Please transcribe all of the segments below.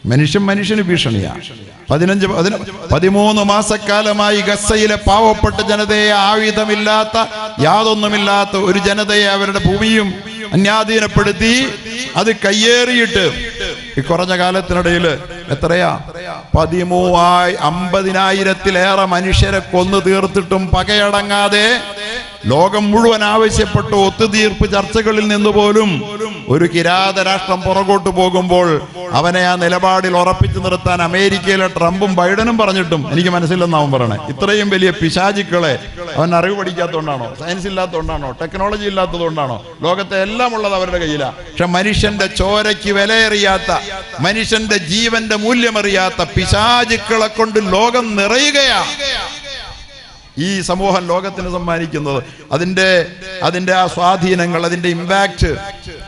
മനുഷ്യന് ഭീഷണിയാണ്. 13 മാസക്കാലമായി ഗസയിലെ പാവപ്പെട്ട ജനതയെ, ആയുധമില്ലാത്ത യാതൊന്നുമില്ലാത്ത ഒരു ജനതയെ അവരുടെ ഭൂമിയും അന്യാധീനപ്പെടുത്തി അത് കയ്യേറിയിട്ട് ഈ കുറഞ്ഞ കാലത്തിനിടയിൽ എത്രയാ 50,000-ലേറെ മനുഷ്യരെ കൊന്നു തീർത്തിട്ടും പകയടങ്ങാതെ ലോകം മുഴുവൻ ആവശ്യപ്പെട്ട ഒത്തുതീർപ്പ് ചർച്ചകളിൽ നിന്ന് പോലും ഒരു കിരാത രാഷ്ട്രം പുറകോട്ട് പോകുമ്പോൾ അവനെ ആ നിലപാടിൽ ഉറപ്പിച്ചു നിർത്താൻ അമേരിക്കയിലെ ട്രംപും ബൈഡനും പറഞ്ഞിട്ടും എനിക്ക് മനസ്സിലെന്ന് അവൻ പറയണേ. ഇത്രയും വലിയ പിശാചുക്കളെ അവൻ അറിവ് പഠിക്കാത്തതുകൊണ്ടാണോ, സയൻസ് ഇല്ലാത്തതുകൊണ്ടാണോ, ടെക്നോളജി ഇല്ലാത്തതുകൊണ്ടാണോ? ലോകത്തെ എല്ലാം ഉള്ളത് അവരുടെ കയ്യിലാണ്. പക്ഷെ മനുഷ്യന്റെ ചോരയ്ക്ക് വിലയേറിയാത്ത, മനുഷ്യന്റെ ജീവന്റെ മൂല്യമറിയാത്ത പിശാചുക്കളെ കൊണ്ട് ലോകം നിറയുകയാണ്. ഈ സമൂഹം ലോകത്തിന് സമ്മാനിക്കുന്നത് അതിന്റെ ആ സ്വാധീനങ്ങൾ, അതിന്റെ ഇമ്പാക്ട്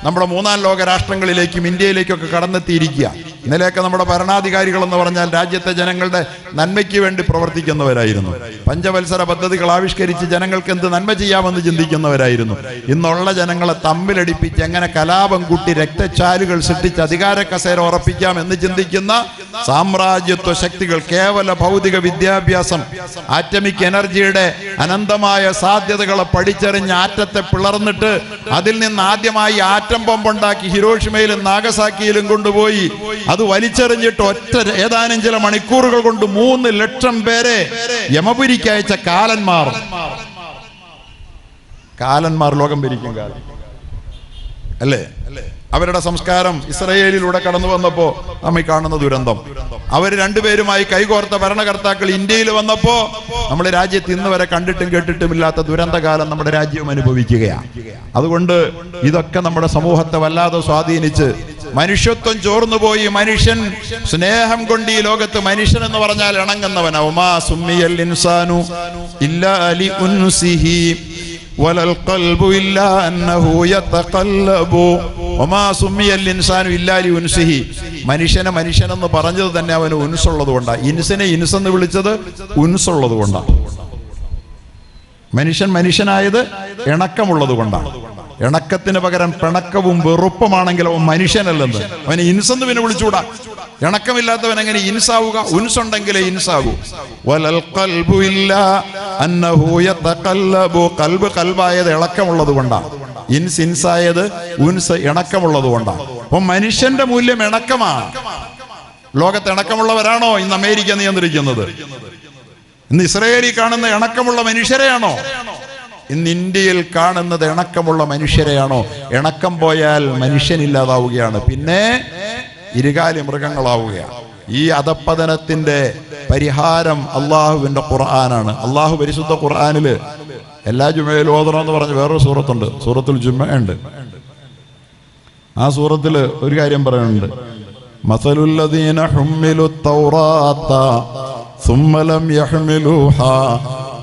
നമ്മുടെ 3ാം ലോക രാഷ്ട്രങ്ങളിലേക്കും ഇന്ത്യയിലേക്കൊക്കെ കടന്നെത്തിയിരിക്കുക. ഇന്നലെയൊക്കെ നമ്മുടെ ഭരണാധികാരികൾ എന്ന് പറഞ്ഞാൽ രാജ്യത്തെ ജനങ്ങളുടെ നന്മയ്ക്ക് വേണ്ടി പ്രവർത്തിക്കുന്നവരായിരുന്നു. പഞ്ചവത്സര പദ്ധതികൾ ആവിഷ്കരിച്ച് ജനങ്ങൾക്ക് എന്ത് നന്മ ചെയ്യാമെന്ന് ചിന്തിക്കുന്നവരായിരുന്നു. ഇന്നുള്ള ജനങ്ങളെ തമ്മിലടിപ്പിച്ച് എങ്ങനെ കലാപം കൂട്ടി രക്തച്ചാലുകൾ സൃഷ്ടിച്ച് അധികാര കസേര ഉറപ്പിക്കാം എന്ന് ചിന്തിക്കുന്ന സാമ്രാജ്യത്വ ശക്തികൾ കേവല ഭൗതിക വിദ്യാഭ്യാസം, ആറ്റമിക് എനർജിയുടെ അനന്തമായ സാധ്യതകളെ പഠിച്ചറിഞ്ഞ് ആറ്റത്തെ പിളർന്നിട്ട് അതിൽ നിന്ന് ആദ്യമായി ആറ്റം ബോംബുണ്ടാക്കി ഹിരോഷിമയിലും നാഗസാക്കിയിലും കൊണ്ടുപോയി അത് വലിച്ചെറിഞ്ഞിട്ട് ഏതാനും ചില മണിക്കൂറുകൾ കൊണ്ട് 3 ലക്ഷം പേരെ യമപുരിക്ക് അയച്ച കാലന്മാർ ലോകം ഭരിക്കും കാലം അല്ലേ? അവരുടെ സംസ്കാരം ഇസ്രയേലിലൂടെ കടന്നു വന്നപ്പോ നമ്മൾ കാണുന്ന ദുരന്തം. അവർ രണ്ടുപേരുമായി കൈകോർത്ത ഭരണകർത്താക്കൾ ഇന്ത്യയിൽ വന്നപ്പോ നമ്മുടെ രാജ്യത്ത് ഇന്ന് വരെ കണ്ടിട്ടും കേട്ടിട്ടുമില്ലാത്ത ദുരന്തകാലം നമ്മുടെ രാജ്യവും അനുഭവിക്കുകയാണ്. അതുകൊണ്ട് ഇതൊക്കെ നമ്മുടെ സമൂഹത്തെ വല്ലാതെ സ്വാധീനിച്ച് മനുഷ്യത്വം ചോർന്നുപോയി. മനുഷ്യൻ സ്നേഹം കൊണ്ട് ഈ ലോകത്ത് മനുഷ്യൻ എന്ന് പറഞ്ഞാൽ ഇണങ്ങുന്നവനാ. ഉമാ സുമ്മിയൽ ഇൻസാനു ഇല്ലാ ലി ഉൻസിഹി വലൽ ഖൽബു ഇല്ലാ അന്നഹു യതഖല്ലബു വമാ സുമ്മിയൽ ഇൻസാനു ഇല്ലാ ലി ഉൻസിഹി. മനുഷ്യനെ മനുഷ്യനെന്ന് പറഞ്ഞത് തന്നെ അവന് ഉൻസുള്ളത് കൊണ്ടാണ്. ഇൻസിനെ ഇൻസെന്ന് വിളിച്ചത് ഉൻസുള്ളത് കൊണ്ടാണ്. മനുഷ്യനായത് ഇണക്കമുള്ളത് കൊണ്ടാണ്. ഇണക്കത്തിന് പകരം പിണക്കവും വെറുപ്പമാണെങ്കിൽ അവൻ മനുഷ്യനല്ലെന്ന് അവനെ ഇൻസെന്ന് പിന്നെ വിളിച്ചുകൂടാ. ഇണക്കമില്ലാത്തവൻ എങ്ങനെ ഇൻസാവുക? ഉൻസുണ്ടെങ്കിലേ ഇൻസാവൂ. വലൽ ഖൽബു ഇല്ലാ അന്നഹു യതഖല്ലബു. ഖൽബായത് ഇളക്കമുള്ളത് കൊണ്ടാണ്. ഇൻസായത് ഉൻസ് ഇണക്കമുള്ളത് കൊണ്ടാണ്. അപ്പൊ മനുഷ്യന്റെ മൂല്യം ഇണക്കമാണ്. ലോകത്ത് ഇണക്കമുള്ളവരാണോ ഇന്ന് അമേരിക്ക നിയന്ത്രിക്കുന്നത്? ഇന്ന് ഇസ്രയേലിൽ കാണുന്ന ഇണക്കമുള്ള മനുഷ്യരെയാണോ? ഇന്ന് ഇന്ത്യയിൽ കാണുന്നത് ഇണക്കമുള്ള മനുഷ്യരെയാണോ? ഇണക്കം പോയാൽ മനുഷ്യനില്ലാതാവുകയാണ്, പിന്നെ ഇരുകാലി മൃഗങ്ങളാവുകയാണ്. ഈ അധപ്പതനത്തിന്റെ പരിഹാരം അള്ളാഹുവിന്റെ ഖുർആനാണ്. അള്ളാഹു പരിശുദ്ധ ഖുർആനില് എല്ലാ ജുമയിലും ഓതണമെന്ന് പറഞ്ഞ് വേറൊരു സൂറത്തുണ്ട്, സൂറത്തുൽ ജുമ ഉണ്ട്. ആ സൂറത്തില് ഒരു കാര്യം പറയുന്നുണ്ട്. മസലുല്ലദീന ഹുമ്മിലുത് തൗറാത്ത സുമ്മ ലം യഹ്മിലുഹാ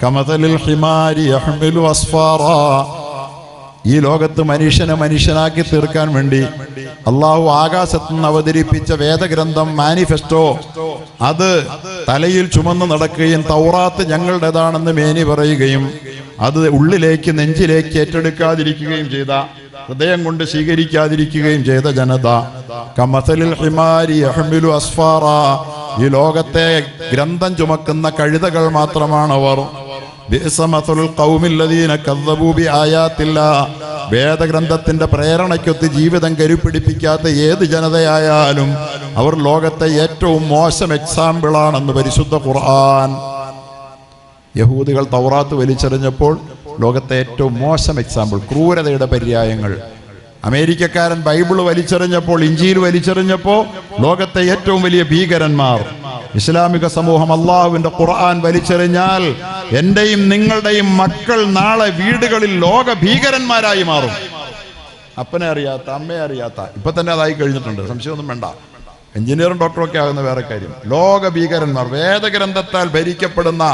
കമസലിൽ ഹിമാരി യഹ്മിലു അസ്ഫാറാ. ഈ ലോകത്ത് മനുഷ്യനെ മനുഷ്യനാക്കി തീർക്കാൻ വേണ്ടി അള്ളാഹു ആകാശത്ത് നിന്ന് അവതരിപ്പിച്ച വേദഗ്രന്ഥം മാനിഫെസ്റ്റോ അത് തലയിൽ ചുമന്ന് നടക്കുകയും തൗറാത്ത് ഞങ്ങളുടേതാണെന്ന് മേനി പറയുകയും അത് ഉള്ളിലേക്ക് നെഞ്ചിലേക്ക് ഏറ്റെടുക്കാതിരിക്കുകയും ചെയ്ത, ഹൃദയം കൊണ്ട് സ്വീകരിക്കാതിരിക്കുകയും ചെയ്ത ജനത കമസലിൽ ഹിമാരി യഹ്മിലു അസ്ഫാറാ. ഈ ലോകത്തെ ഗ്രന്ഥം ചുമക്കുന്ന കഴുതകൾ മാത്രമാണവർ. വേദഗ്രന്ഥത്തിന്റെ പ്രേരണയ്ക്കൊത്ത് ജീവിതം കരുപിടിപ്പിക്കാത്ത ഏത് ജനതയായാലും അവർ ലോകത്തെ ഏറ്റവും മോശം എക്സാമ്പിളാണെന്ന് പരിശുദ്ധ ഖുർആൻ. യഹൂദികൾ തൗറാത്ത് വലിച്ചെറിഞ്ഞപ്പോൾ ലോകത്തെ ഏറ്റവും മോശം എക്സാമ്പിൾ, ക്രൂരതയുടെ പര്യായങ്ങൾ. അമേരിക്കക്കാരൻ ബൈബിള് വലിച്ചെറിഞ്ഞപ്പോൾ, ഇഞ്ചീൽ വലിച്ചെറിഞ്ഞപ്പോൾ ലോകത്തെ ഏറ്റവും വലിയ ഭീകരന്മാർ. ഇസ്ലാമിക സമൂഹം അള്ളാഹുവിന്റെ ഖുർആൻ വലിച്ചെറിഞ്ഞാൽ എന്റെയും നിങ്ങളുടെയും മക്കൾ നാളെ വീടുകളിൽ ലോക ഭീകരന്മാരായി മാറും. അപ്പനെ അറിയാത്ത, അമ്മയെ അറിയാത്ത, ഇപ്പൊ തന്നെ അതായി കഴിഞ്ഞിട്ടുണ്ട്, സംശയമൊന്നും വേണ്ട. എഞ്ചിനീയറും ഡോക്ടറും ഒക്കെ ആകുന്ന വേറെ കാര്യം. ലോക ഭീകരന്മാർ, വേദഗ്രന്ഥത്താൽ ഭരിക്കപ്പെടുന്ന,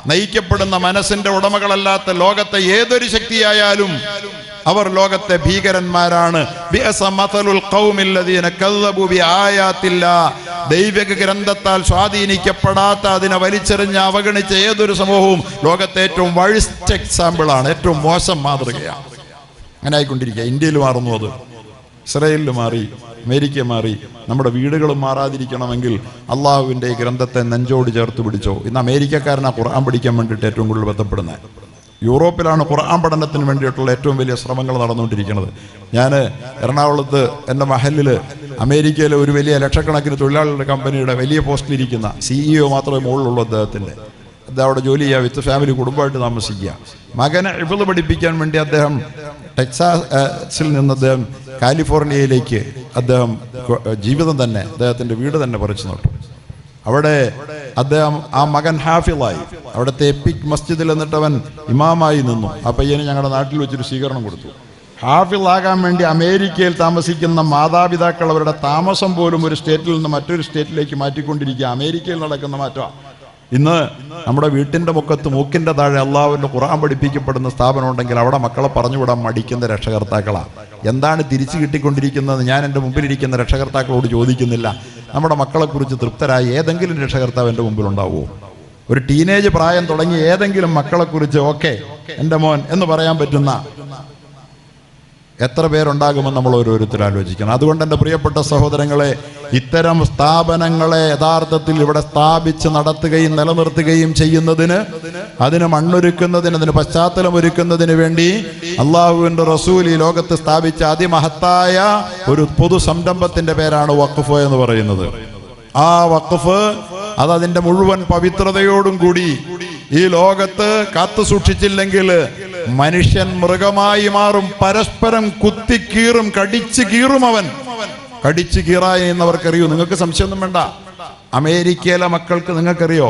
നയിക്കപ്പെടുന്ന മനസ്സിന്റെ ഉടമകളല്ലാത്ത ലോകത്തെ ഏതൊരു ശക്തിയായാലും അവർ ലോകത്തെ ഭീകരന്മാരാണ്. ദൈവിക ഗ്രന്ഥത്താൽ സ്വാധീനിക്കപ്പെടാത്ത, അതിനെ വലിച്ചെറിഞ്ഞ് അവഗണിച്ച ഏതൊരു സമൂഹവും ലോകത്തെ ഏറ്റവും വഴിസ്റ്റ് എക്സാമ്പിളാണ്, ഏറ്റവും മോശം മാതൃകയാണ്. അങ്ങനെ ആയിക്കൊണ്ടിരിക്കുക. ഇന്ത്യയിൽ മാറുന്നു, അത് ഇസ്രയേലിൽ മാറി, അമേരിക്ക മാറി, നമ്മുടെ വീടുകളും മാറാതിരിക്കണമെങ്കിൽ അള്ളാഹുവിൻ്റെ ഈ ഗ്രന്ഥത്തെ നെഞ്ചോട് ചേർത്ത് പിടിച്ചോ. ഇന്ന് അമേരിക്കക്കാരനാണ് ഖുർആൻ പഠിക്കാൻ വേണ്ടിയിട്ട് ഏറ്റവും കൂടുതൽ ബന്ധപ്പെടുന്നത്. യൂറോപ്പിലാണ് ഖുർആൻ പഠനത്തിന് വേണ്ടിയിട്ടുള്ള ഏറ്റവും വലിയ ശ്രമങ്ങൾ നടന്നുകൊണ്ടിരിക്കുന്നത്. ഞാൻ എറണാകുളത്ത് എൻ്റെ മഹലിൽ അമേരിക്കയിലെ ഒരു വലിയ ലക്ഷക്കണക്കിന് തൊഴിലാളികളുടെ കമ്പനിയുടെ വലിയ പോസ്റ്റിലിരിക്കുന്ന CEO മാത്രമേ മുകളിലുള്ളൂ. അദ്ദേഹം അവിടെ ജോലി ചെയ്യുക, വിത്ത് ഫാമിലി കുടുംബമായിട്ട് താമസിക്കുക. മകനെ ഹിഫ്ള് പഠിപ്പിക്കാൻ വേണ്ടി അദ്ദേഹം ടെക്സാസിൽ നിന്ന് അദ്ദേഹം കാലിഫോർണിയയിലേക്ക് അദ്ദേഹം ജീവിതം തന്നെ, അദ്ദേഹത്തിൻ്റെ വീട് തന്നെ പറിച്ചു നട്ടു. അവിടെ അദ്ദേഹം ആ മകൻ ഹാഫിളായി. അവിടുത്തെ എപ്പിക് മസ്ജിദിൽ എന്നിട്ട് അവൻ ഇമാമായി നിന്നു. ആ പയ്യന് ഞങ്ങളുടെ നാട്ടിൽ വെച്ചൊരു സ്വീകരണം കൊടുത്തു. ഹാഫിളാകാൻ വേണ്ടി അമേരിക്കയിൽ താമസിക്കുന്ന മാതാപിതാക്കൾ അവരുടെ താമസം പോലും ഒരു സ്റ്റേറ്റിൽ നിന്ന് മറ്റൊരു സ്റ്റേറ്റിലേക്ക് മാറ്റിക്കൊണ്ടിരിക്കുക. അമേരിക്കയിൽ നടക്കുന്ന മാറ്റമാണ്. ഇന്ന് നമ്മുടെ വീട്ടിൻ്റെ മുക്കത്ത് മൂക്കിൻ്റെ താഴെ അള്ളാഹുവിൻ്റെ ഖുർആൻ പഠിപ്പിക്കപ്പെടുന്ന സ്ഥാപനം ഉണ്ടെങ്കിൽ അവിടെ മക്കളെ പറഞ്ഞുവിടാൻ മടിക്കുന്ന രക്ഷകർത്താക്കളാണ്. എന്താണ് തിരിച്ചു കിട്ടിക്കൊണ്ടിരിക്കുന്നത് ഞാൻ എൻ്റെ മുമ്പിലിരിക്കുന്ന രക്ഷകർത്താക്കളോട് ചോദിക്കുന്നില്ല. നമ്മുടെ മക്കളെക്കുറിച്ച് തൃപ്തരായി ഏതെങ്കിലും രക്ഷകർത്താവ് എൻ്റെ മുമ്പിലുണ്ടാവുമോ? ഒരു ടീനേജ് പ്രായം തുടങ്ങി ഏതെങ്കിലും മക്കളെക്കുറിച്ച് ഓക്കെ എൻ്റെ മോൻ എന്ന് പറയാൻ പറ്റുന്ന എത്ര പേരുണ്ടാകുമെന്ന് നമ്മൾ ഓരോരുത്തർ ആലോചിക്കണം. അതുകൊണ്ട് എൻ്റെ പ്രിയപ്പെട്ട സഹോദരങ്ങളെ, ഇത്തരം സ്ഥാപനങ്ങളെ യഥാർത്ഥത്തിൽ ഇവിടെ സ്ഥാപിച്ച് നടത്തുകയും നിലനിർത്തുകയും ചെയ്യുന്നതിന്, അതിന് മണ്ണൊരുക്കുന്നതിന്, അതിന് പശ്ചാത്തലം ഒരുക്കുന്നതിന് വേണ്ടി അള്ളാഹുവിൻ്റെ റസൂൽ ഈ ലോകത്ത് സ്ഥാപിച്ച അതിമഹത്തായ ഒരു പൊതു സംരംഭത്തിൻ്റെ പേരാണ് വഖഫ് എന്ന് പറയുന്നത്. ആ വഖഫ് അതിൻ്റെ മുഴുവൻ പവിത്രതയോടും കൂടി ഈ ലോകത്ത് കാത്തു സൂക്ഷിച്ചില്ലെങ്കിൽ മനുഷ്യൻ മൃഗമായി മാറും. പരസ്പരം കുത്തിക്കീറും, കടിച്ചു കീറും. അവൻ കടിച്ചു കീറായി എന്നവർക്കറിയൂ. നിങ്ങൾക്ക് സംശയമൊന്നും വേണ്ട. അമേരിക്കയിലെ മക്കൾക്ക് നിങ്ങൾക്കറിയോ,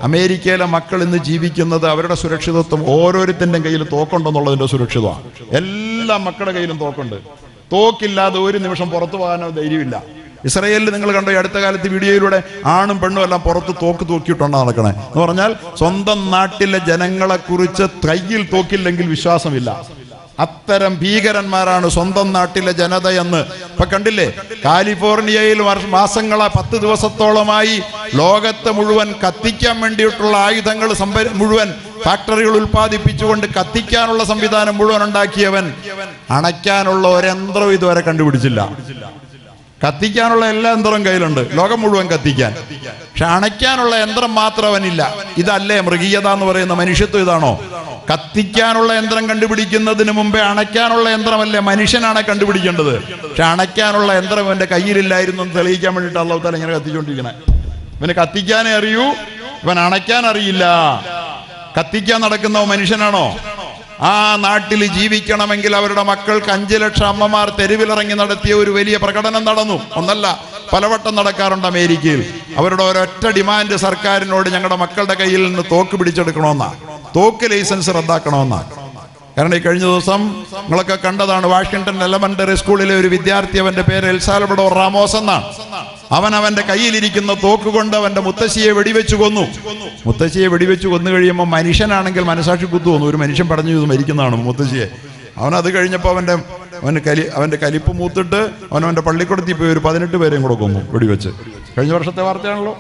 അമേരിക്കയിലെ മക്കൾ ഇന്ന് ജീവിക്കുന്നത് അവരുടെ സുരക്ഷിതത്വം ഓരോരുത്തൻ്റെ കയ്യിൽ തോക്കുണ്ടെന്നുള്ളതിൻ്റെ സുരക്ഷിതമാണ്. എല്ലാ മക്കളുടെ കയ്യിലും തോക്കുണ്ട്. തോക്കില്ലാതെ ഒരു നിമിഷം പുറത്തു പോകാനോ ധൈര്യമില്ല. ഇസ്രയേലിൽ നിങ്ങൾ കണ്ടോ ഈ അടുത്ത കാലത്ത് വീഡിയോയിലൂടെ ആണും പെണ്ണും എല്ലാം പുറത്ത് തോക്ക് തൂക്കിയിട്ടാണ് നടക്കണേ. എന്ന് പറഞ്ഞാൽ സ്വന്തം നാട്ടിലെ ജനങ്ങളെ കുറിച്ച് കയ്യിൽ തോക്കില്ലെങ്കിൽ വിശ്വാസമില്ല. അത്തരം ഭീകരന്മാരാണ് സ്വന്തം നാട്ടിലെ ജനതയെന്ന് ഇപ്പൊ കണ്ടില്ലേ. കാലിഫോർണിയയിൽ മാസങ്ങളെ 10 ദിവസത്തോളമായി ലോകത്തെ മുഴുവൻ കത്തിക്കാൻ വേണ്ടിയിട്ടുള്ള ആയുധങ്ങൾ മുഴുവൻ ഫാക്ടറികൾ ഉൽപ്പാദിപ്പിച്ചുകൊണ്ട് കത്തിക്കാനുള്ള സംവിധാനം മുഴുവൻ ഉണ്ടാക്കിയവൻ അണയ്ക്കാനുള്ള ഒരന്ത്രം ഇതുവരെ കണ്ടുപിടിച്ചില്ല. കത്തിക്കാനുള്ള എല്ലാ യന്ത്രവും കയ്യിലുണ്ട്, ലോകം മുഴുവൻ കത്തിക്കാൻ. പക്ഷെ അണയ്ക്കാനുള്ള യന്ത്രം മാത്രം അവനില്ല. ഇതല്ലേ മൃഗീയത എന്ന് പറയുന്ന മനുഷ്യത്വം? ഇതാണോ? കത്തിക്കാനുള്ള യന്ത്രം കണ്ടുപിടിക്കുന്നതിന് മുമ്പേ അണയ്ക്കാനുള്ള യന്ത്രമല്ലേ മനുഷ്യനാണ് കണ്ടുപിടിക്കേണ്ടത്. പക്ഷെ അണയ്ക്കാനുള്ള യന്ത്രം ഇവന്റെ കയ്യിലില്ലായിരുന്നു എന്ന് തെളിയിക്കാൻ വേണ്ടിയിട്ട് അല്ലാഹു തആല ഇങ്ങനെ കത്തിച്ചുകൊണ്ടിരിക്കണേ. ഇവന് കത്തിക്കാനേ അറിയൂ, ഇവൻ അണയ്ക്കാൻ അറിയില്ല. കത്തിക്കാൻ നടക്കുന്ന മനുഷ്യനാണോ? ആ നാട്ടിൽ ജീവിക്കണമെങ്കിൽ അവരുടെ മക്കൾക്ക് 5 ലക്ഷം അമ്മമാർ തെരുവിലിറങ്ങി നടത്തിയ ഒരു വലിയ പ്രകടനം നടന്നു. ഒന്നല്ല, പലവട്ടം നടക്കാറുണ്ട് അമേരിക്കയിൽ. അവരുടെ ഒരൊറ്റ ഡിമാൻഡ് സർക്കാരിനോട് ഞങ്ങളുടെ മക്കളുടെ കയ്യിൽ നിന്ന് തോക്ക് പിടിച്ചെടുക്കണമെന്നാ, തോക്ക് ലൈസൻസ് റദ്ദാക്കണമെന്നാ. കാരണം ഈ കഴിഞ്ഞ ദിവസം നിങ്ങളൊക്കെ കണ്ടതാണ്, വാഷിംഗ്ടൺ എലമെന്ററി സ്കൂളിലെ ഒരു വിദ്യാർത്ഥി, അവന്റെ പേര് എൽ സാൽവഡോർ റാമോസ് എന്നാണ്. അവന്റെ കയ്യിലിരിക്കുന്ന തോക്ക് കൊണ്ട് അവന്റെ മുത്തശ്ശിയെ വെടിവെച്ച് കൊന്നു. മുത്തശ്ശിയെ വെടിവെച്ച് കൊന്നു കഴിയുമ്പോൾ മനുഷ്യനാണെങ്കിൽ മനസാക്ഷി കുത്തു തോന്നും. ഒരു മനുഷ്യൻ പറഞ്ഞു ഇത് മരിക്കുന്നതാണ് മുത്തശ്ശിയെ. അവനത് കഴിഞ്ഞപ്പോൾ അവന്റെ കലിപ്പ് മൂത്തിട്ട് അവന്റെ പള്ളിക്കൂടത്തിൽ പോയി ഒരു 18 പേരെയും കൂടെ കൊന്നു വെടിവെച്ച്. കഴിഞ്ഞ വർഷത്തെ വാർത്തയാണല്ലോ,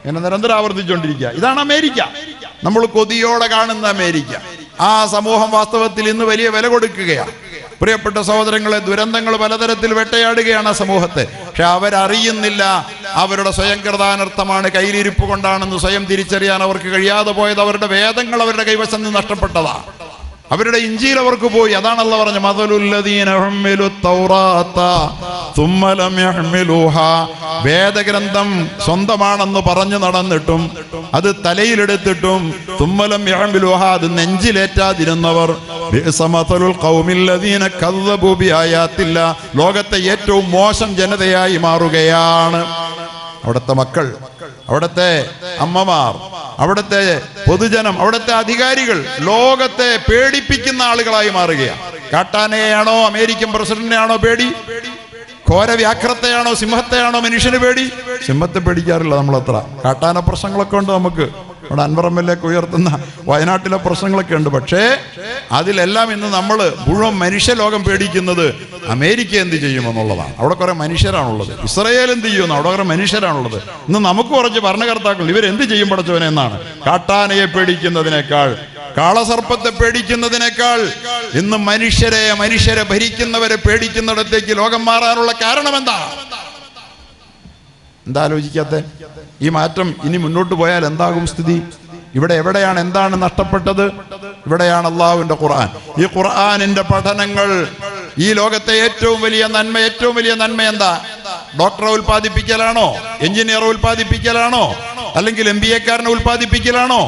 എന്നെ നിരന്തരം ആവർത്തിച്ചുകൊണ്ടിരിക്കുക. ഇതാണ് അമേരിക്ക, നമ്മൾ കൊതിയോടെ കാണുന്ന അമേരിക്ക. ആ സമൂഹം വാസ്തവത്തിൽ ഇന്ന് വലിയ വില കൊടുക്കുകയാണ്. പ്രിയപ്പെട്ട സഹോദരങ്ങളെ, ദുരന്തങ്ങൾ പലതരത്തിൽ വേട്ടയാടുകയാണ് ആ സമൂഹത്തെ. പക്ഷെ അവരറിയുന്നില്ല അവരുടെ സ്വയം കൃതാനർത്ഥമാണ്, കയ്യിലിരിപ്പ് കൊണ്ടാണെന്ന് സ്വയം തിരിച്ചറിയാൻ അവർക്ക് കഴിയാതെ പോയത്. അവരുടെ വേദങ്ങൾ അവരുടെ കൈവശം നിന്ന് നഷ്ടപ്പെട്ടതാണ്. അവരുടെ ഇഞ്ചിയിൽ അവർക്ക് പോയി. അതാണ് അല്ലാഹു പറഞ്ഞ മദലുല്ലദീന ഹുമ്മിലു തൗറാത്ത സുമ്മ ലം യഹ്മിലുഹാ. വേദഗ്രന്ഥം സ്വന്തമാണെന്ന് പറഞ്ഞു നടന്നിട്ടും അത് തലയിലെടുത്തിട്ടും സുമ്മ ലം യഹ്മിലുഹാ അത് നെഞ്ചിലേറ്റാതിരുന്നവർ ബിഅസമതലുൽ ഖൗമില്ലദീന കദ്ദബു ബിആയാത്തില്ലാ. ലോകത്തെ ഏറ്റവും മോശം ജനതയായി മാറുകയാണ്. അവിടുത്തെ മക്കൾ, അവിടുത്തെ അമ്മമാർ, അവിടുത്തെ പൊതുജനം, അവിടുത്തെ അധികാരികൾ ലോകത്തെ പേടിപ്പിക്കുന്ന ആളുകളായി മാറുകയാണ്. കാട്ടാനയെയാണോ അമേരിക്കൻ പ്രസിഡന്റിനെയാണോ പേടി? ഘോരവ്യാഘ്രത്തെയാണോ സിംഹത്തെയാണോ മനുഷ്യന് പേടി? സിംഹത്തെ പേടിക്കാറില്ല നമ്മളത്ര. കാട്ടാന പ്രശ്നങ്ങളൊക്കെ ഉണ്ട് നമുക്ക്. അവിടെ അൻവർ MLA ഉയർത്തുന്ന വയനാട്ടിലെ പ്രശ്നങ്ങളൊക്കെ ഉണ്ട്. പക്ഷേ അതിലെല്ലാം ഇന്ന് നമ്മൾ മുഴുവൻ മനുഷ്യലോകം പേടിക്കുന്നത് അമേരിക്ക എന്ത് ചെയ്യുമെന്നുള്ളതാണ്. അവിടെ കുറെ മനുഷ്യരാണുള്ളത്. ഇസ്രയേൽ എന്ത് ചെയ്യുമെന്ന് അവിടെ കുറെ മനുഷ്യരാണുള്ളത്. ഇന്ന് നമുക്ക് കുറച്ച് ഭരണകർത്താക്കൾ ഇവരെന്ത് ചെയ്യും പടച്ചവനെ എന്നാണ്. കാട്ടാനയെ പേടിക്കുന്നതിനേക്കാൾ, കാളസർപ്പത്തെ പേടിക്കുന്നതിനേക്കാൾ ഇന്ന് മനുഷ്യരെ ഭരിക്കുന്നവരെ പേടിക്കുന്നിടത്തേക്ക് ലോകം മാറാനുള്ള കാരണം എന്താ? എന്താ ആലോചിക്കാത്ത? ഈ മാറ്റം ഇനി മുന്നോട്ട് പോയാൽ എന്താകും സ്ഥിതി? ഇവിടെ എവിടെയാണ് എന്താണ് നഷ്ടപ്പെട്ടത്? ഇവിടെയാണ് അള്ളാഹുവിന്റെ ഖുർആൻ. ഈ ഖുർആനിന്റെ പഠനങ്ങൾ ഈ ലോകത്തെ ഏറ്റവും വലിയ നന്മ എന്താ? ഡോക്ടറെ ഉൽപ്പാദിപ്പിക്കലാണോ? എഞ്ചിനീയറെ ഉൽപ്പാദിപ്പിക്കലാണോ? അല്ലെങ്കിൽ MBA-കാരനെ ഉൽപ്പാദിപ്പിക്കലാണോ?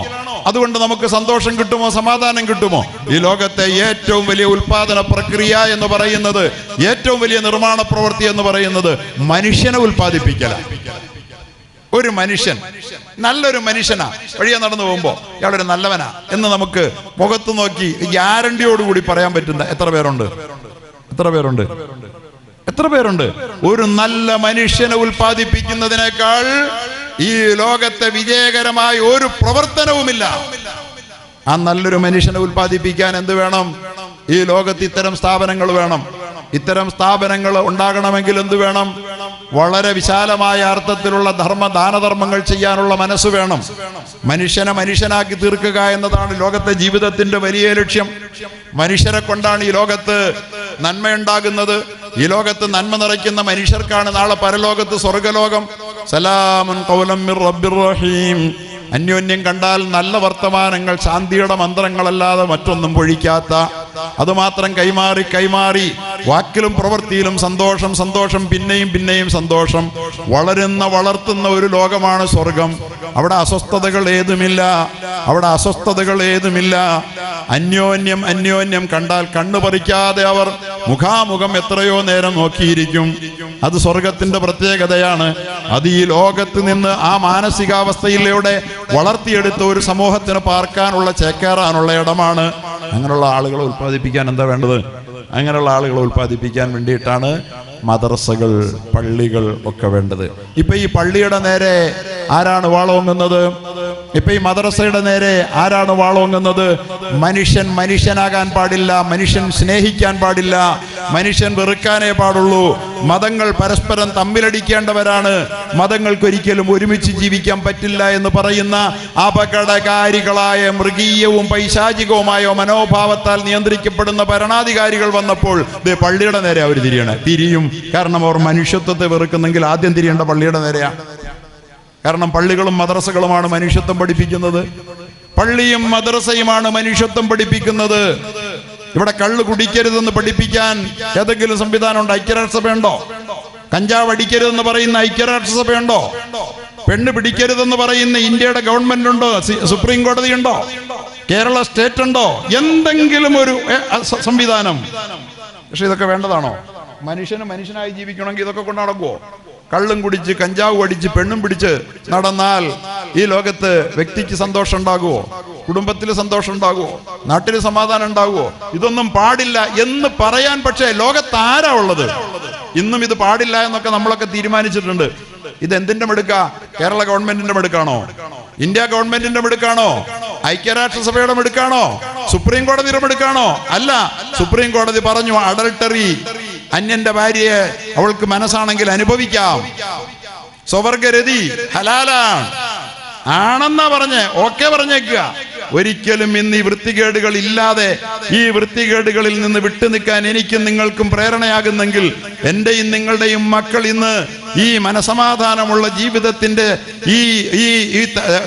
അതുകൊണ്ട് നമുക്ക് സന്തോഷം കിട്ടുമോ, സമാധാനം കിട്ടുമോ? ഈ ലോകത്തെ ഏറ്റവും വലിയ ഉൽപാദന പ്രക്രിയ എന്ന് പറയുന്നത്, ഏറ്റവും വലിയ നിർമ്മാണ പ്രവൃത്തി എന്ന് പറയുന്നത് മനുഷ്യനെ ഉൽപ്പാദിപ്പിക്കലാണ്. ഒരു മനുഷ്യൻ, നല്ലൊരു മനുഷ്യനാ, വഴിയെ നടന്നു പോകുമ്പോ ഇയാളൊരു നല്ലവനാ എന്ന് നമുക്ക് മുഖത്ത് നോക്കി ഗ്യാരണ്ടിയോടുകൂടി പറയാൻ പറ്റുന്ന എത്ര പേരുണ്ട്? ഒരു നല്ല മനുഷ്യനെ ഉൽപ്പാദിപ്പിക്കുന്നതിനേക്കാൾ ഈ ലോകത്തെ വിജയകരമായ ഒരു പ്രവർത്തനവുമില്ല. ആ നല്ലൊരു മനുഷ്യനെ ഉൽപ്പാദിപ്പിക്കാൻ എന്ത് വേണം? ഈ ലോകത്ത് ഇത്തരം സ്ഥാപനങ്ങൾ വേണം. ഇത്തരം സ്ഥാപനങ്ങൾ ഉണ്ടാകണമെങ്കിൽ എന്ത് വേണം? വളരെ വിശാലമായ അർത്ഥത്തിലുള്ള ദാനധർമ്മങ്ങൾ ചെയ്യാനുള്ള മനസ്സ് വേണം. മനുഷ്യനെ മനുഷ്യനാക്കി തീർക്കുക എന്നതാണ് ലോകത്തെ ജീവിതത്തിന്റെ വലിയ ലക്ഷ്യം. മനുഷ്യരെ കൊണ്ടാണ് ഈ ലോകത്ത് നന്മയുണ്ടാകുന്നത്. ഈ ലോകത്ത് നന്മ നിറയ്ക്കുന്ന മനുഷ്യർക്കാണ് നാളെ പരലോകത്ത് സ്വർഗലോകം. സലാമുൻ ഖൗലൻ മിർ റബ്ബിർ റഹീം. അന്യോന്യം കണ്ടാൽ നല്ല വർത്തമാനങ്ങൾ, ശാന്തിയുടെ മന്ത്രങ്ങളല്ലാതെ മറ്റൊന്നും പൊഴിക്കാത്ത, അതുമാത്രം കൈമാറി വാക്കിലും പ്രവൃത്തിയിലും സന്തോഷം, പിന്നെയും സന്തോഷം വളർത്തുന്ന ഒരു ലോകമാണ് സ്വർഗം. അവിടെ അസ്വസ്ഥതകൾ ഏതുമില്ല. അന്യോന്യം കണ്ടാൽ കണ്ണു പറിക്കാതെ അവർ മുഖാമുഖം എത്രയോ നേരം നോക്കിയിരിക്കും. അത് സ്വർഗത്തിന്റെ പ്രത്യേകതയാണ്. അത് ഈ ലോകത്ത് നിന്ന് ആ മാനസികാവസ്ഥയിലൂടെ വളർത്തിയെടുത്ത ഒരു സമൂഹത്തിന് പാർക്കാനുള്ള, ചേക്കേറാനുള്ള ഇടമാണ്. അങ്ങനെയുള്ള ആളുകളെ ഉൽപ്പാദിപ്പിക്കാൻ എന്താ വേണ്ടത്? അങ്ങനെയുള്ള ആളുകളെ ഉൽപ്പാദിപ്പിക്കാൻ വേണ്ടിയിട്ടാണ് മദ്രസകൾ, പള്ളികൾ ഒക്കെ വേണ്ടത്. ഇപ്പൊ ഈ പള്ളിയുടെ നേരെ ആരാണ് വാളോങ്ങുന്നത്? ഇപ്പൊ ഈ മദ്രസയുടെ നേരെ ആരാണ് വാളോങ്ങുന്നത്? മനുഷ്യനാകാൻ പാടില്ല, മനുഷ്യൻ സ്നേഹിക്കാൻ പാടില്ല, മനുഷ്യൻ വെറുക്കാനേ പാടുള്ളൂ. മതങ്ങൾ പരസ്പരം തമ്മിലടിക്കേണ്ടവരാണ്, മതങ്ങൾക്കൊരിക്കലും ഒരുമിച്ച് ജീവിക്കാൻ പറ്റില്ല എന്ന് പറയുന്ന അപകടകാരികളായ, മൃഗീയവും പൈശാചികവുമായ മനോഭാവത്താൽ നിയന്ത്രിക്കപ്പെടുന്ന ഭരണാധികാരികൾ വന്നപ്പോൾ പള്ളിയുടെ നേരെ അവർ തിരിയും. കാരണം അവർ മനുഷ്യത്വത്തെ വെറുക്കുന്നെങ്കിൽ ആദ്യം തിരിയേണ്ട പള്ളിയുടെ നേരെയാണ്. കാരണം പള്ളികളും മദ്രസകളുമാണ് മനുഷ്യത്വം പഠിപ്പിക്കുന്നത്. പള്ളിയും മദ്രസയുമാണ് മനുഷ്യത്വം പഠിപ്പിക്കുന്നത്. ഇവിടെ കള്ള് കുടിക്കരുതെന്ന് പഠിപ്പിക്കാൻ ഏതെങ്കിലും സംവിധാനം ഉണ്ടോ? ഐക്യരാഷ്ട്രസഭയുണ്ടോ? കഞ്ചാവ് അടിക്കരുതെന്ന് പറയുന്ന ഐക്യരാഷ്ട്രസഭയുണ്ടോ? പെണ്ണ് പിടിക്കരുതെന്ന് പറയുന്ന ഇന്ത്യയുടെ ഗവൺമെന്റ് ഉണ്ടോ? സുപ്രീം കോടതി ഉണ്ടോ? കേരള സ്റ്റേറ്റ് ഉണ്ടോ? എന്തെങ്കിലും ഒരു സംവിധാനം? പക്ഷെ ഇതൊക്കെ വേണ്ടതാണോ? മനുഷ്യനായി ജീവിക്കണമെങ്കിൽ ഇതൊക്കെ കൊണ്ട് നടക്കുവോ? കള്ളും കുടിച്ച്, കഞ്ചാവ് അടിച്ച്, പെണ്ണും പിടിച്ച് നടന്നാൽ ഈ ലോകത്ത് വ്യക്തിക്ക് സന്തോഷം ഉണ്ടാകുമോ? കുടുംബത്തിൽ സന്തോഷം ഉണ്ടാകുമോ? നാട്ടിൽ സമാധാനം ഉണ്ടാകുമോ? ഇതൊന്നും പാടില്ല എന്ന് പറയാൻ പക്ഷേ ലോകത്ത് ആരാ ഉള്ളത്? ഇന്നും ഇത് പാടില്ല എന്നൊക്കെ നമ്മളൊക്കെ തീരുമാനിച്ചിട്ടുണ്ട്. ഇതെന്തിന്റെ മെടുക്ക? കേരള ഗവൺമെന്റിന്റെ മെടുക്കാണോ? ഇന്ത്യ ഗവൺമെന്റിന്റെ മെടുക്കാണോ? ഐക്യരാഷ്ട്രസഭയുടെ മെടുക്കാണോ? സുപ്രീം കോടതിയുടെ മെടുക്കാണോ? അല്ല. സുപ്രീം കോടതി പറഞ്ഞു അഡൾട്ടറി, അന്യന്റെ ഭാര്യയെ അവൾക്ക് മനസ്സാണെങ്കിൽ അനുഭവിക്കാം, സ്വവർഗരതി ഹലാലാണ് ആണെന്നാ പറഞ്ഞേ. ഓക്കെ പറഞ്ഞേക്കുക. ഒരിക്കലും ഇന്ന് ഈ വൃത്തികേടുകൾ ഇല്ലാതെ, ഈ വൃത്തികേടുകളിൽ നിന്ന് വിട്ടു നിൽക്കാൻ എനിക്കും നിങ്ങൾക്കും പ്രേരണയാകുന്നെങ്കിൽ എന്റെയും നിങ്ങളുടെയും മക്കൾ ഇന്ന് ഈ മനസമാധാനമുള്ള ജീവിതത്തിന്റെ ഈ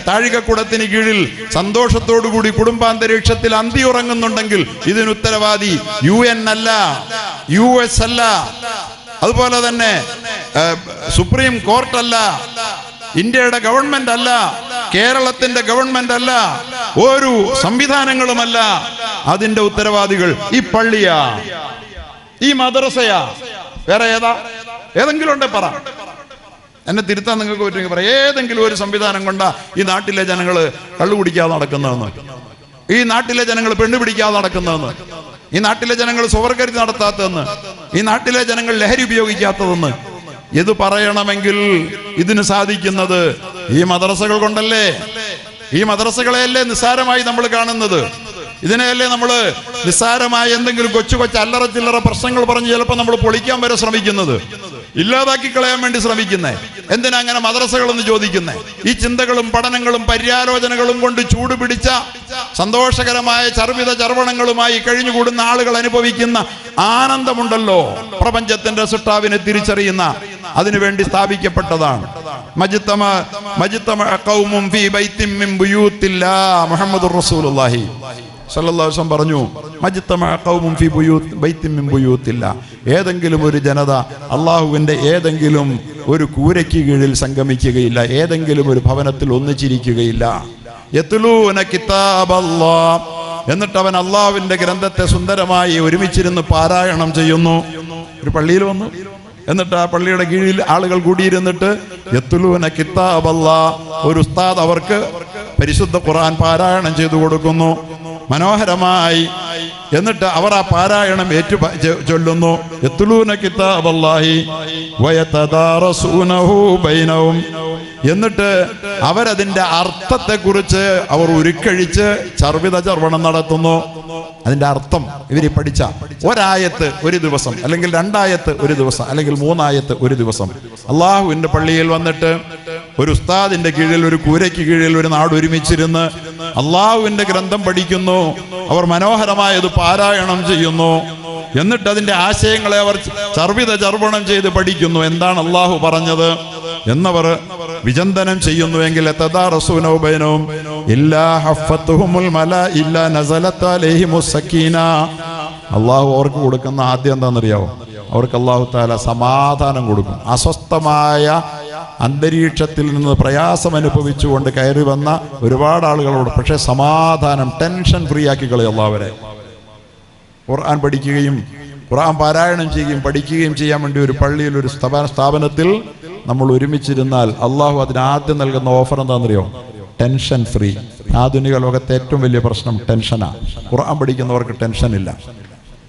താഴികക്കുടത്തിന് കീഴിൽ സന്തോഷത്തോടുകൂടി കുടുംബാന്തരീക്ഷത്തിൽ അന്തിയുറങ്ങുന്നുണ്ടെങ്കിൽ ഇതിന് ഉത്തരവാദി UN അല്ല, US അല്ല, അതുപോലെ തന്നെ സുപ്രീം കോർട്ടല്ല, ഇന്ത്യയുടെ ഗവൺമെന്റ് അല്ല, കേരളത്തിന്റെ ഗവൺമെന്റ് അല്ല, ഒരു സംവിധാനങ്ങളുമല്ല. അതിന്റെ ഉത്തരവാദികൾ ഈ പള്ളിയാ, ഈ മദ്രസയാ, വേറെ ഏതെങ്കിലും ഉണ്ടേ പറ. എന്നെ തിരുത്താൻ നിങ്ങൾക്ക് പറ്റുമെങ്കിൽ പറ. ഏതെങ്കിലും ഒരു സംവിധാനം കൊണ്ടാ ഈ നാട്ടിലെ ജനങ്ങള് കള്ളു കുടിക്കാതെ നടക്കുന്നതെന്ന്, ഈ നാട്ടിലെ ജനങ്ങൾ പെണ്ണു പിടിക്കാതെ നടക്കുന്നതെന്ന്, ഈ നാട്ടിലെ ജനങ്ങൾ സ്വവർഗരതി നടത്താത്തതെന്ന്, ഈ നാട്ടിലെ ജനങ്ങൾ ലഹരി ഉപയോഗിക്കാത്തതെന്ന് ഇത് പറയണമെങ്കിൽ ഇതിന് സാധിക്കുന്നത് ഈ മദ്രസകൾ കൊണ്ടല്ലേ? ഈ മദ്രസകളെയല്ലേ നിസ്സാരമായി നമ്മൾ കാണുന്നത്? ഇതിനെയല്ലേ നമ്മൾ നിസ്സാരമായ എന്തെങ്കിലും കൊച്ചു അല്ലറ ചില്ലറ പ്രശ്നങ്ങൾ പറഞ്ഞ് ചിലപ്പോൾ നമ്മൾ പൊളിക്കാൻ വരെ ശ്രമിക്കുന്നത്, ഇല്ലാതാക്കി കളയാൻ വേണ്ടി ശ്രമിക്കുന്നേ? എന്തിനാ അങ്ങനെ മദ്രസകളെന്ന് ചോദിക്കുന്നേ? ഈ ചിന്തകളും പഠനങ്ങളും പര്യാലോചനകളും കൊണ്ട് ചൂടുപിടിച്ച സന്തോഷകരമായ ചർവണങ്ങളുമായി കഴിഞ്ഞുകൂടുന്ന ആളുകൾ അനുഭവിക്കുന്ന ആനന്ദമുണ്ടല്ലോ, പ്രപഞ്ചത്തിന്റെ സൃഷ്ടാവിനെ തിരിച്ചറിയുന്ന അതിനുവേണ്ടി സ്ഥാപിക്കപ്പെട്ടതാണ്. മജ്തമഅ ഖൗമുൻ ഫീ ബൈത്തിൻ മിൻ ബുയൂത്തില്ലാഹ്. മുഹമ്മദുർ റസൂലുള്ളാഹി സല്ലല്ലാഹു അലൈഹി വസല്ലം പറഞ്ഞു, മജ്തമഅ ഖൗമുൻ ഫീ ബൈത്തിൻ മിൻ ബുയൂത്തില്ലാഹ്. ഏതെങ്കിലും ഒരു ജനത അള്ളാഹുവിൻ്റെ ഏതെങ്കിലും ഒരു കൂരയ്ക്ക് കീഴിൽ സംഗമിക്കുകയില്ല, ഏതെങ്കിലും ഒരു ഭവനത്തിൽ ഒന്നിച്ചിരിക്കുകയില്ല. യത്ലൂന കിതാബല്ലാഹ്, എന്നിട്ട് അവൻ അള്ളാഹുവിൻ്റെ ഗ്രന്ഥത്തെ സുന്ദരമായി ഒരുമിച്ചിരുന്ന് പാരായണം ചെയ്യുന്നു. ഒരു പള്ളിയിൽ വന്നു, എന്നിട്ട് ആ പള്ളിയുടെ കീഴിൽ ആളുകൾ കൂടിയിരുന്നിട്ട് യത്ലൂന കിതാബല്ലാഹ്, ഒരു ഉസ്താദ് അവർക്ക് പരിശുദ്ധ ഖുർആൻ പാരായണം ചെയ്തു കൊടുക്കുന്നു മനോഹരമായി. എന്നിട്ട് അവർ ആ പാരായണം ചൊല്ലുന്നു. യത്ലൂന കിതാബല്ലാഹി വയതദാറസൂനഹു ബൈനഹും, എന്നിട്ട് അവരതിൻ്റെ അർത്ഥത്തെക്കുറിച്ച് അവർ ഉരുക്കഴിച്ച് ചർവണം നടത്തുന്നു. അതിൻ്റെ അർത്ഥം ഇവർ പഠിച്ച ഒരായത്ത് ഒരു ദിവസം, അല്ലെങ്കിൽ രണ്ടായത്ത് ഒരു ദിവസം, അല്ലെങ്കിൽ മൂന്നായത്ത് ഒരു ദിവസം അള്ളാഹുവിൻ്റെ പള്ളിയിൽ വന്നിട്ട് ഒരു ഉസ്താദിന്റെ കീഴിൽ, ഒരു കൂരയ്ക്ക് കീഴിൽ ഒരു നാട് ഒരുമിച്ചിരുന്ന് അള്ളാഹുവിൻ്റെ ഗ്രന്ഥം പഠിക്കുന്നു. അവർ മനോഹരമായത് പാരായണം ചെയ്യുന്നു. എന്നിട്ട് അതിൻ്റെ ആശയങ്ങളെ അവർ ചർവണം ചെയ്ത് പഠിക്കുന്നു. എന്താണ് അള്ളാഹു പറഞ്ഞത് എന്നവർ വിചിന്തനം ചെയ്യുന്നുവെങ്കിൽ അള്ളാഹു അവർക്ക് കൊടുക്കുന്ന ആദ്യം എന്താണെന്നറിയാവോ? അവർക്ക് അള്ളാഹു തആല സമാധാനം കൊടുക്കും. അസ്വസ്ഥമായ അന്തരീക്ഷത്തിൽ നിന്ന് പ്രയാസം അനുഭവിച്ചുകൊണ്ട് കയറി വന്ന ഒരുപാട് ആളുകളോട് പക്ഷേ സമാധാനം, ടെൻഷൻ ഫ്രീ ആക്കി കളയും അള്ളാഹു അവരെ. ഖുർആൻ പഠിക്കുകയും ഖുർആൻ പാരായണം ചെയ്യുകയും പഠിക്കുകയും ചെയ്യാൻ വേണ്ടി ഒരു പള്ളിയിൽ, ഒരു സ്ഥാപനത്തിൽ നമ്മൾ ഒരുമിച്ചിരുന്നാൽ അള്ളാഹു അതിനാദ്യം നൽകുന്ന ഓഫർ എന്താണെന്നറിയോ? Tension free. ആധുനിക ലോകത്തെ ഏറ്റവും വലിയ പ്രശ്നം ടെൻഷനാണ്. ഖുർആൻ പഠിക്കുന്നവർക്ക് ടെൻഷൻ ഇല്ല.